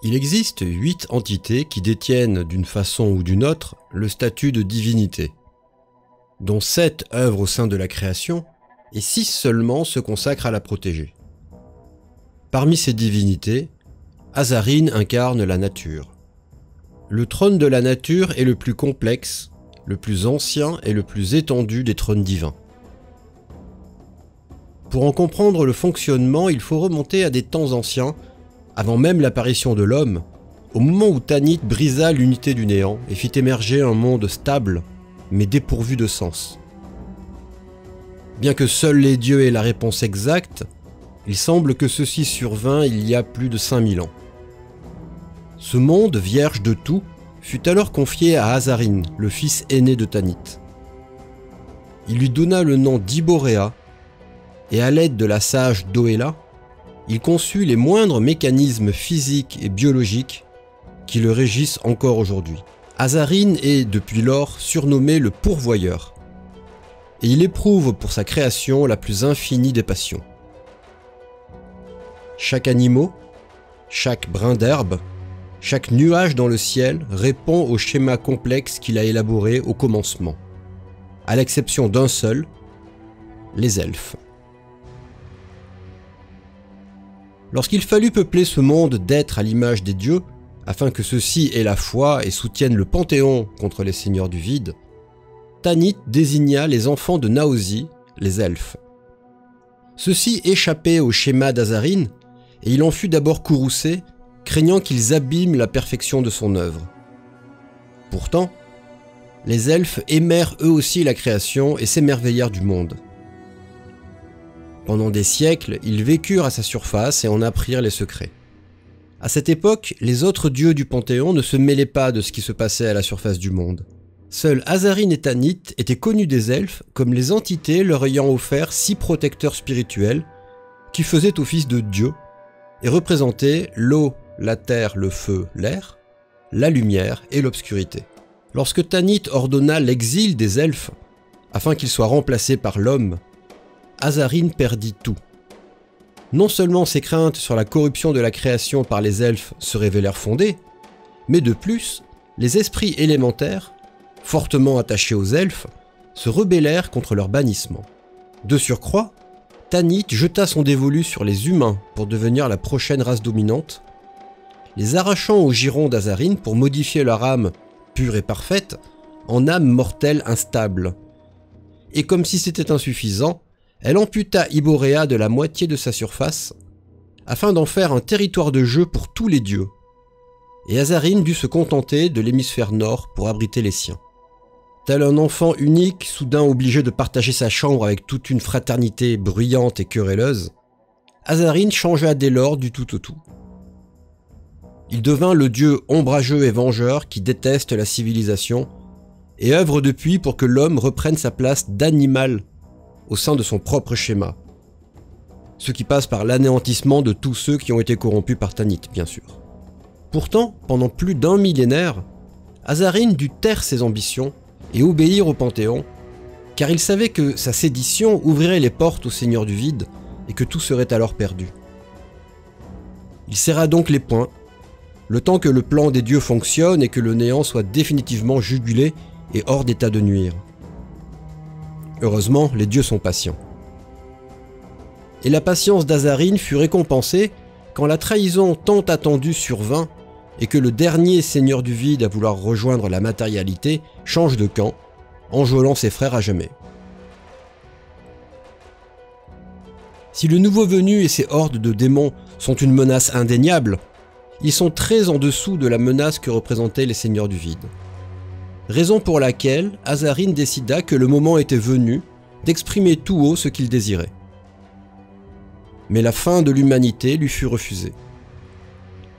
Il existe 8 entités qui détiennent d'une façon ou d'une autre le statut de divinité, dont 7 œuvrent au sein de la création et 6 seulement se consacrent à la protéger. Parmi ces divinités, Azarine incarne la nature. Le trône de la nature est le plus complexe, le plus ancien et le plus étendu des trônes divins. Pour en comprendre le fonctionnement, il faut remonter à des temps anciens, avant même l'apparition de l'homme, au moment où Tanit brisa l'unité du néant et fit émerger un monde stable, mais dépourvu de sens. Bien que seuls les dieux aient la réponse exacte, il semble que ceci survint il y a plus de 5000 ans. Ce monde, vierge de tout, fut alors confié à Azarine, le fils aîné de Tanit. Il lui donna le nom d'Iboréa, et à l'aide de la sage Doéla, il conçut les moindres mécanismes physiques et biologiques qui le régissent encore aujourd'hui. Azarine est, depuis lors, surnommé le pourvoyeur, et il éprouve pour sa création la plus infinie des passions. Chaque animal, chaque brin d'herbe, chaque nuage dans le ciel répond au schéma complexe qu'il a élaboré au commencement, à l'exception d'un seul, les elfes. Lorsqu'il fallut peupler ce monde d'êtres à l'image des dieux, afin que ceux-ci aient la foi et soutiennent le Panthéon contre les seigneurs du vide, Tanit désigna les enfants de Naosi, les elfes. Ceux-ci échappaient au schéma d'Azarine, et il en fut d'abord courroucé, craignant qu'ils abîment la perfection de son œuvre. Pourtant, les elfes aimèrent eux aussi la création et s'émerveillèrent du monde. Pendant des siècles, ils vécurent à sa surface et en apprirent les secrets. À cette époque, les autres dieux du Panthéon ne se mêlaient pas de ce qui se passait à la surface du monde. Seuls Azarine et Tanit étaient connus des elfes comme les entités leur ayant offert 6 protecteurs spirituels qui faisaient office de dieux et représentaient l'eau, la terre, le feu, l'air, la lumière et l'obscurité. Lorsque Tanit ordonna l'exil des elfes, afin qu'ils soient remplacés par l'homme, Azarine perdit tout. Non seulement ses craintes sur la corruption de la création par les elfes se révélèrent fondées, mais de plus, les esprits élémentaires, fortement attachés aux elfes, se rebellèrent contre leur bannissement. De surcroît, Tanit jeta son dévolu sur les humains pour devenir la prochaine race dominante, les arrachant au giron d'Azarine pour modifier leur âme pure et parfaite en âme mortelle instable. Et comme si c'était insuffisant, elle amputa Iboréa de la moitié de sa surface, afin d'en faire un territoire de jeu pour tous les dieux, et Azarine dut se contenter de l'hémisphère nord pour abriter les siens. Tel un enfant unique, soudain obligé de partager sa chambre avec toute une fraternité bruyante et querelleuse, Azarine changea dès lors du tout au tout. Il devint le dieu ombrageux et vengeur qui déteste la civilisation, et œuvre depuis pour que l'homme reprenne sa place d'animal au sein de son propre schéma, ce qui passe par l'anéantissement de tous ceux qui ont été corrompus par Tanit, bien sûr. Pourtant, pendant plus d'un millénaire, Azarine dut taire ses ambitions et obéir au Panthéon, car il savait que sa sédition ouvrirait les portes au Seigneur du Vide et que tout serait alors perdu. Il serra donc les poings, le temps que le plan des dieux fonctionne et que le néant soit définitivement jugulé et hors d'état de nuire. Heureusement, les dieux sont patients. Et la patience d'Azarine fut récompensée quand la trahison tant attendue survint et que le dernier seigneur du vide à vouloir rejoindre la matérialité change de camp, enjôlant ses frères à jamais. Si le nouveau venu et ses hordes de démons sont une menace indéniable, ils sont très en dessous de la menace que représentaient les seigneurs du vide. Raison pour laquelle Azarine décida que le moment était venu d'exprimer tout haut ce qu'il désirait. Mais la fin de l'humanité lui fut refusée.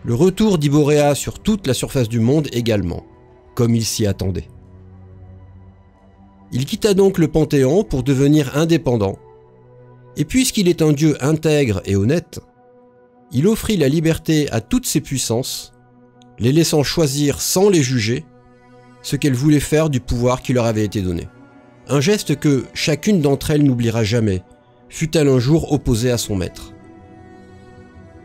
Le retour d'Iboréa sur toute la surface du monde également, comme il s'y attendait. Il quitta donc le Panthéon pour devenir indépendant, et puisqu'il est un dieu intègre et honnête, il offrit la liberté à toutes ses puissances, les laissant choisir sans les juger ce qu'elles voulaient faire du pouvoir qui leur avait été donné. Un geste que chacune d'entre elles n'oubliera jamais, fut-elle un jour opposée à son maître.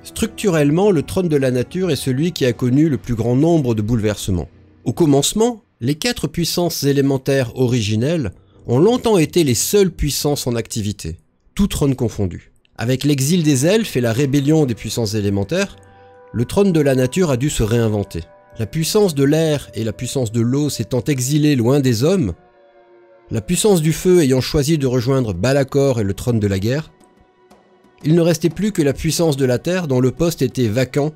Structurellement, le trône de la nature est celui qui a connu le plus grand nombre de bouleversements. Au commencement, les 4 puissances élémentaires originelles ont longtemps été les seules puissances en activité, tout trône confondu. Avec l'exil des elfes et la rébellion des puissances élémentaires, le trône de la nature a dû se réinventer. La puissance de l'air et la puissance de l'eau s'étant exilées loin des hommes, la puissance du feu ayant choisi de rejoindre Balakor et le trône de la guerre, il ne restait plus que la puissance de la terre dont le poste était vacant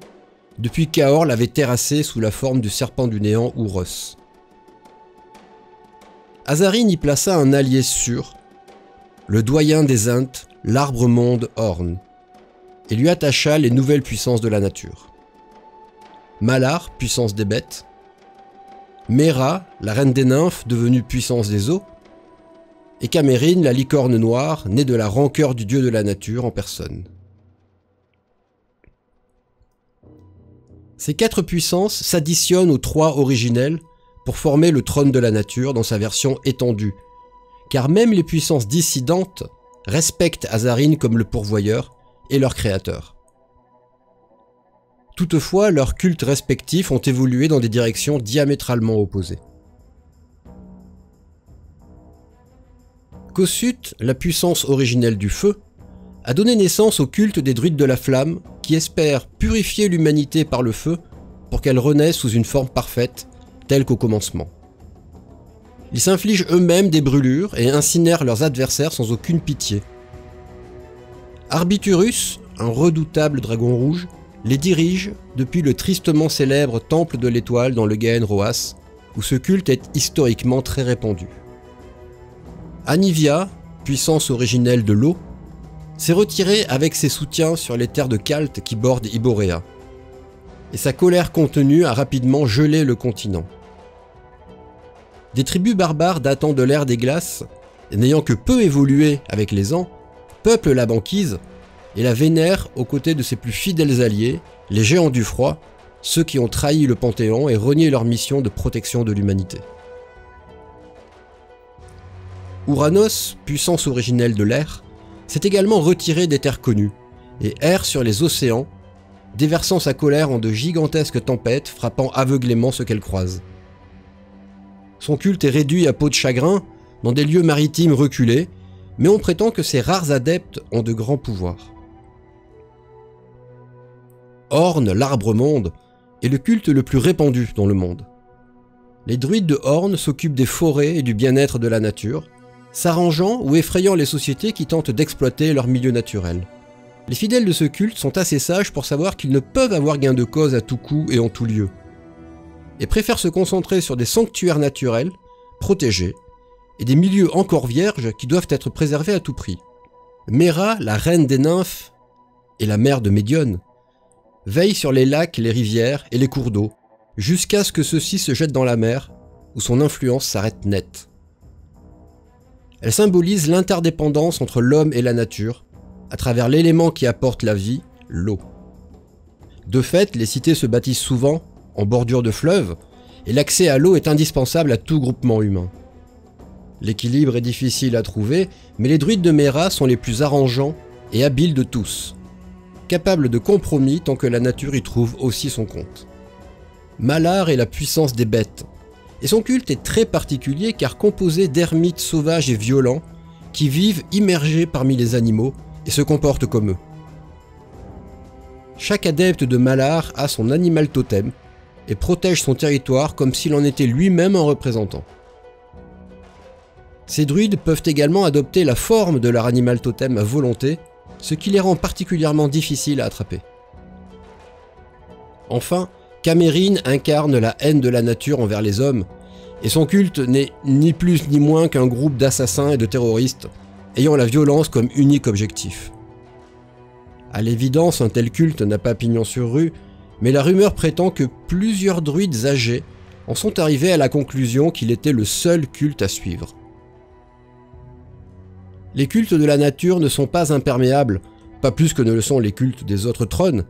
depuis qu'Aor l'avait terrassé sous la forme du serpent du néant Ouros. Azarine y plaça un allié sûr, le doyen des Intes, l'arbre-monde Orn, et lui attacha les nouvelles puissances de la nature. Malar, puissance des bêtes, Mera, la reine des nymphes devenue puissance des eaux, et Camérine, la licorne noire, née de la rancœur du dieu de la nature en personne. Ces 4 puissances s'additionnent aux 3 originelles pour former le trône de la nature dans sa version étendue, car même les puissances dissidentes respectent Azarine comme le pourvoyeur et leur créateur. Toutefois, leurs cultes respectifs ont évolué dans des directions diamétralement opposées. Kossuth, la puissance originelle du feu, a donné naissance au culte des druides de la flamme qui espèrent purifier l'humanité par le feu pour qu'elle renaisse sous une forme parfaite, telle qu'au commencement. Ils s'infligent eux-mêmes des brûlures et incinèrent leurs adversaires sans aucune pitié. Arbiturus, un redoutable dragon rouge, les dirige depuis le tristement célèbre temple de l'étoile dans le Gaen-Roas, où ce culte est historiquement très répandu. Anivia, puissance originelle de l'eau, s'est retirée avec ses soutiens sur les terres de Kalt qui bordent Iboréa, et sa colère contenue a rapidement gelé le continent. Des tribus barbares datant de l'ère des glaces, et n'ayant que peu évolué avec les ans, peuplent la banquise et la vénèrent aux côtés de ses plus fidèles alliés, les géants du froid, ceux qui ont trahi le Panthéon et renié leur mission de protection de l'humanité. Ouranos, puissance originelle de l'air, s'est également retiré des terres connues et erre sur les océans, déversant sa colère en de gigantesques tempêtes frappant aveuglément ce qu'elle croise. Son culte est réduit à peau de chagrin dans des lieux maritimes reculés, mais on prétend que ses rares adeptes ont de grands pouvoirs. Orn, l'arbre-monde, est le culte le plus répandu dans le monde. Les druides de Orn s'occupent des forêts et du bien-être de la nature, s'arrangeant ou effrayant les sociétés qui tentent d'exploiter leur milieu naturel. Les fidèles de ce culte sont assez sages pour savoir qu'ils ne peuvent avoir gain de cause à tout coup et en tout lieu, et préfèrent se concentrer sur des sanctuaires naturels, protégés, et des milieux encore vierges qui doivent être préservés à tout prix. Mera, la reine des nymphes et la mère de Médione, veille sur les lacs, les rivières et les cours d'eau, jusqu'à ce que ceux-ci se jettent dans la mer, où son influence s'arrête net. Elle symbolise l'interdépendance entre l'homme et la nature, à travers l'élément qui apporte la vie, l'eau. De fait, les cités se bâtissent souvent en bordure de fleuves, et l'accès à l'eau est indispensable à tout groupement humain. L'équilibre est difficile à trouver, mais les druides de Mera sont les plus arrangeants et habiles de tous, capables de compromis tant que la nature y trouve aussi son compte. Malar est la puissance des bêtes, et son culte est très particulier car composé d'ermites sauvages et violents qui vivent immergés parmi les animaux et se comportent comme eux. Chaque adepte de Malar a son animal totem et protège son territoire comme s'il en était lui-même un représentant. Ces druides peuvent également adopter la forme de leur animal totem à volonté, ce qui les rend particulièrement difficiles à attraper. Enfin, Camérine incarne la haine de la nature envers les hommes, et son culte n'est ni plus ni moins qu'un groupe d'assassins et de terroristes, ayant la violence comme unique objectif. À l'évidence, un tel culte n'a pas pignon sur rue, mais la rumeur prétend que plusieurs druides âgés en sont arrivés à la conclusion qu'il était le seul culte à suivre. Les cultes de la nature ne sont pas imperméables, pas plus que ne le sont les cultes des autres trônes,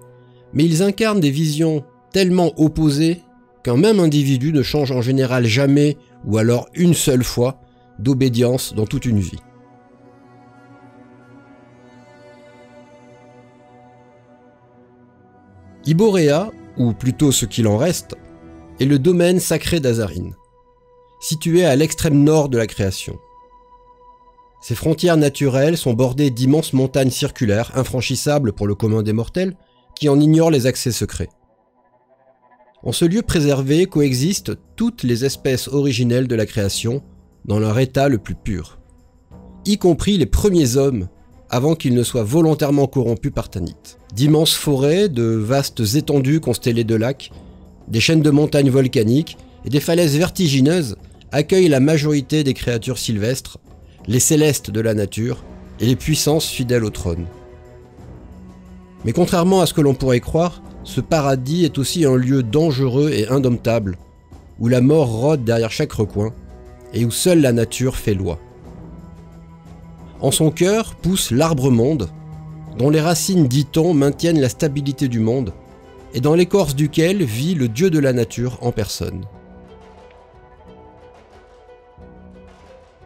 mais ils incarnent des visions tellement opposées qu'un même individu ne change en général jamais, ou alors une seule fois, d'obédience dans toute une vie. Iboréa, ou plutôt ce qu'il en reste, est le domaine sacré d'Azarine, situé à l'extrême nord de la création. Ses frontières naturelles sont bordées d'immenses montagnes circulaires, infranchissables pour le commun des mortels, qui en ignorent les accès secrets. En ce lieu préservé coexistent toutes les espèces originelles de la création, dans leur état le plus pur, y compris les premiers hommes, avant qu'ils ne soient volontairement corrompus par Tanit. D'immenses forêts, de vastes étendues constellées de lacs, des chaînes de montagnes volcaniques et des falaises vertigineuses accueillent la majorité des créatures sylvestres, les célestes de la nature et les puissances fidèles au trône. Mais contrairement à ce que l'on pourrait croire, ce paradis est aussi un lieu dangereux et indomptable, où la mort rôde derrière chaque recoin, et où seule la nature fait loi. En son cœur pousse l'arbre-monde, dont les racines, dit-on, maintiennent la stabilité du monde, et dans l'écorce duquel vit le dieu de la nature en personne.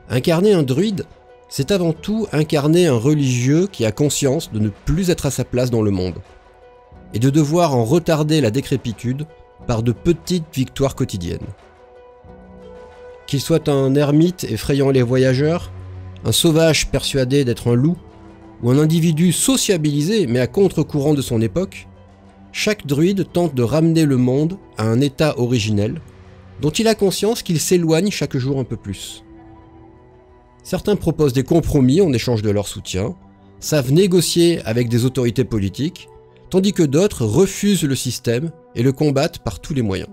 Incarner un druide, c'est avant tout incarner un religieux qui a conscience de ne plus être à sa place dans le monde, et de devoir en retarder la décrépitude par de petites victoires quotidiennes. Qu'il soit un ermite effrayant les voyageurs, un sauvage persuadé d'être un loup, ou un individu sociabilisé mais à contre-courant de son époque, chaque druide tente de ramener le monde à un état originel, dont il a conscience qu'il s'éloigne chaque jour un peu plus. Certains proposent des compromis en échange de leur soutien, savent négocier avec des autorités politiques, tandis que d'autres refusent le système et le combattent par tous les moyens.